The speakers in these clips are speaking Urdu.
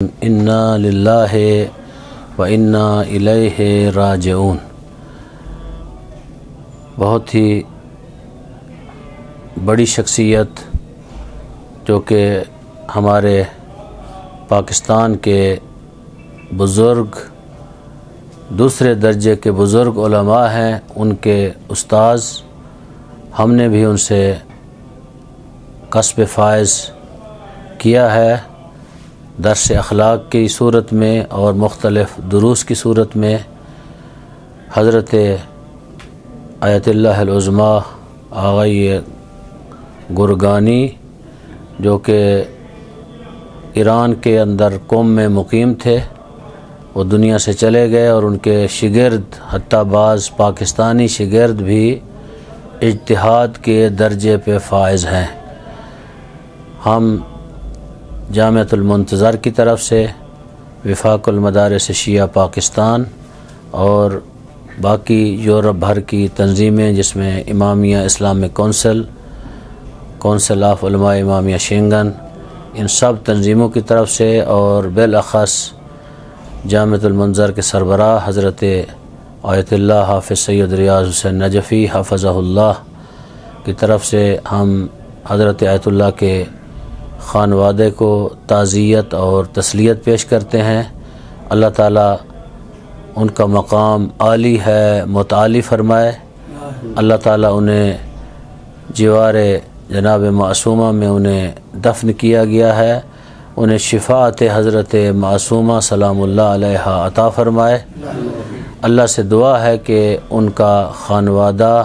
انا للہ و انا الیہ راجعون۔ بہت ہی بڑی شخصیت جو کہ ہمارے پاکستان کے بزرگ دوسرے درجے کے بزرگ علماء ہیں، ان کے استاذ، ہم نے بھی ان سے کسب فائز کیا ہے، درس اخلاق کی صورت میں اور مختلف دروس کی صورت میں۔ حضرت آیت اللہ العظمیٰ آغائی گرگانی جو کہ ایران کے اندر قوم میں مقیم تھے، وہ دنیا سے چلے گئے، اور ان کے شاگرد حتیٰ بعض پاکستانی شاگرد بھی اجتہاد کے درجے پہ فائز ہیں۔ ہم جامعۃ المنتظر کی طرف سے وفاق المدارس شیعہ پاکستان اور باقی یورپ بھر کی تنظیمیں، جس میں امامیہ اسلامک کونسل آف علماء امامیہ شینگن، ان سب تنظیموں کی طرف سے، اور بالاخص جامعۃ المنتظر کے سربراہ حضرت آیت اللہ حافظ سید ریاض حسین نجفی حفظہ اللہ کی طرف سے ہم حضرت آیت اللہ کے خانوادے کو تعزیت اور تسلیت پیش کرتے ہیں۔ اللہ تعالیٰ ان کا مقام عالی ہے، متعالی فرمائے۔ اللہ تعالیٰ انہیں جوار جناب معصومہ میں انہیں دفن کیا گیا ہے، انہیں شفاعت حضرت معصومہ سلام اللہ علیہ عطا فرمائے۔ اللہ سے دعا ہے کہ ان کا خانوادہ،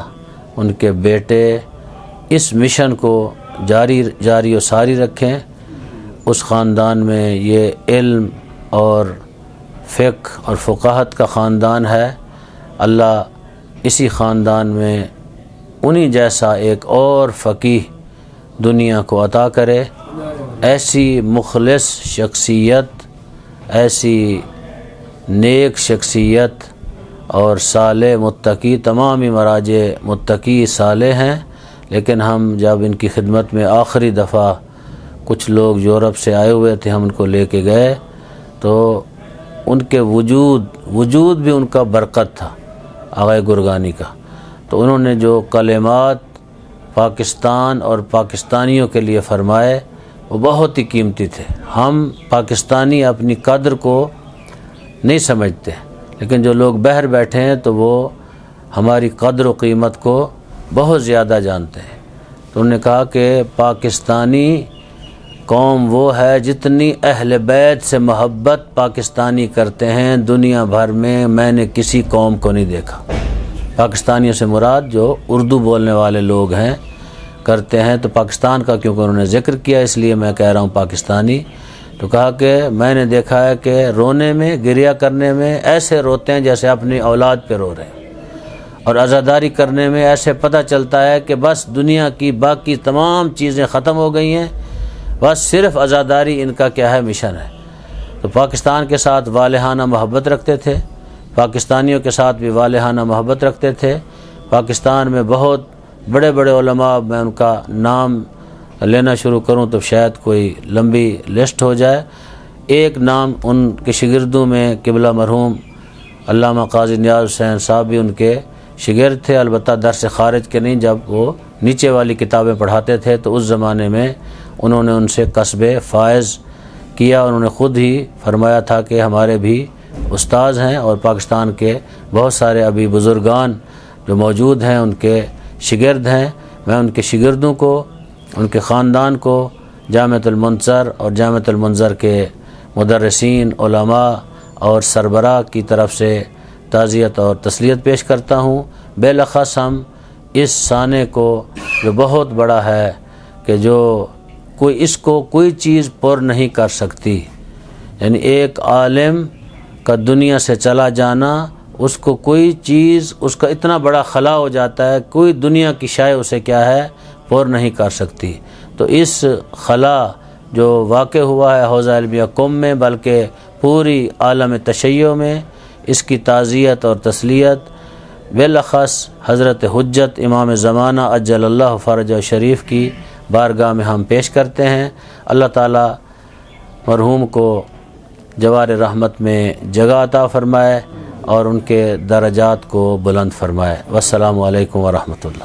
ان کے بیٹے اس مشن کو جاری و ساری رکھیں۔ اس خاندان میں یہ علم اور فقہ اور فقاہت کا خاندان ہے، اللہ اسی خاندان میں انہی جیسا ایک اور فقیہ دنیا کو عطا کرے۔ ایسی مخلص شخصیت، ایسی نیک شخصیت اور صالح متقی، تمامی مراجع متقی صالح ہیں، لیکن ہم جب ان کی خدمت میں آخری دفعہ کچھ لوگ یورپ سے آئے ہوئے تھے، ہم ان کو لے کے گئے تو ان کے وجود بھی ان کا برکت تھا آغا گرگانی کا۔ تو انہوں نے جو کلمات پاکستان اور پاکستانیوں کے لیے فرمائے وہ بہت ہی قیمتی تھے۔ ہم پاکستانی اپنی قدر کو نہیں سمجھتے، لیکن جو لوگ باہر بیٹھے ہیں تو وہ ہماری قدر و قیمت کو بہت زیادہ جانتے ہیں۔ تو انہوں نے کہا کہ پاکستانی قوم وہ ہے جتنی اہل بیت سے محبت پاکستانی کرتے ہیں، دنیا بھر میں نے کسی قوم کو نہیں دیکھا۔ پاکستانیوں سے مراد جو اردو بولنے والے لوگ ہیں کرتے ہیں، تو پاکستان کا کیونکہ انہوں نے ذکر کیا اس لیے میں کہہ رہا ہوں پاکستانی۔ تو کہا کہ میں نے دیکھا ہے کہ رونے میں، گریہ کرنے میں ایسے روتے ہیں جیسے اپنی اولاد پہ رو رہے ہیں، اور عزاداری کرنے میں ایسے پتہ چلتا ہے کہ بس دنیا کی باقی تمام چیزیں ختم ہو گئی ہیں، بس صرف عزاداری ان کا کیا ہے، مشن ہے۔ تو پاکستان کے ساتھ والہانہ محبت رکھتے تھے، پاکستانیوں کے ساتھ بھی والہانہ محبت رکھتے تھے۔ پاکستان میں بہت بڑے بڑے علماء، میں ان کا نام لینا شروع کروں تو شاید کوئی لمبی لسٹ ہو جائے۔ ایک نام ان کے شاگردوں میں قبلہ مرحوم علامہ قاضی نیاز حسین صاحب بھی ان کے شاگرد تھے، البتہ درس خارج کے نہیں، جب وہ نیچے والی کتابیں پڑھاتے تھے تو اس زمانے میں انہوں نے ان سے کسب فائز کیا۔ انہوں نے خود ہی فرمایا تھا کہ ہمارے بھی استاذ ہیں، اور پاکستان کے بہت سارے ابھی بزرگان جو موجود ہیں ان کے شاگرد ہیں۔ میں ان کے شاگردوں کو، ان کے خاندان کو، جامعۃ المنتظر اور جامعۃ المنتظر کے مدرسین، علماء اور سربراہ کی طرف سے تعزیت اور تسلیت پیش کرتا ہوں۔ بالاخص ہم اس سانے کو جو بہت بڑا ہے کہ جو کوئی چیز پر نہیں کر سکتی، یعنی ایک عالم کا دنیا سے چلا جانا، اس کو کوئی چیز، اس کا اتنا بڑا خلا ہو جاتا ہے، کوئی دنیا کی شے اسے کیا ہے، پر نہیں کر سکتی۔ تو اس خلا جو واقع ہوا ہے حوزہ علمیہ قم میں، بلکہ پوری عالم تشیع میں، اس کی تعزیت اور تسلیت بالاخص حضرت حجت امام زمانہ عجل اللہ فرجہ شریف کی بارگاہ میں ہم پیش کرتے ہیں۔ اللہ تعالیٰ مرحوم کو جوار رحمت میں جگہ عطا فرمائے اور ان کے درجات کو بلند فرمائے۔ والسلام علیکم ورحمۃ اللہ۔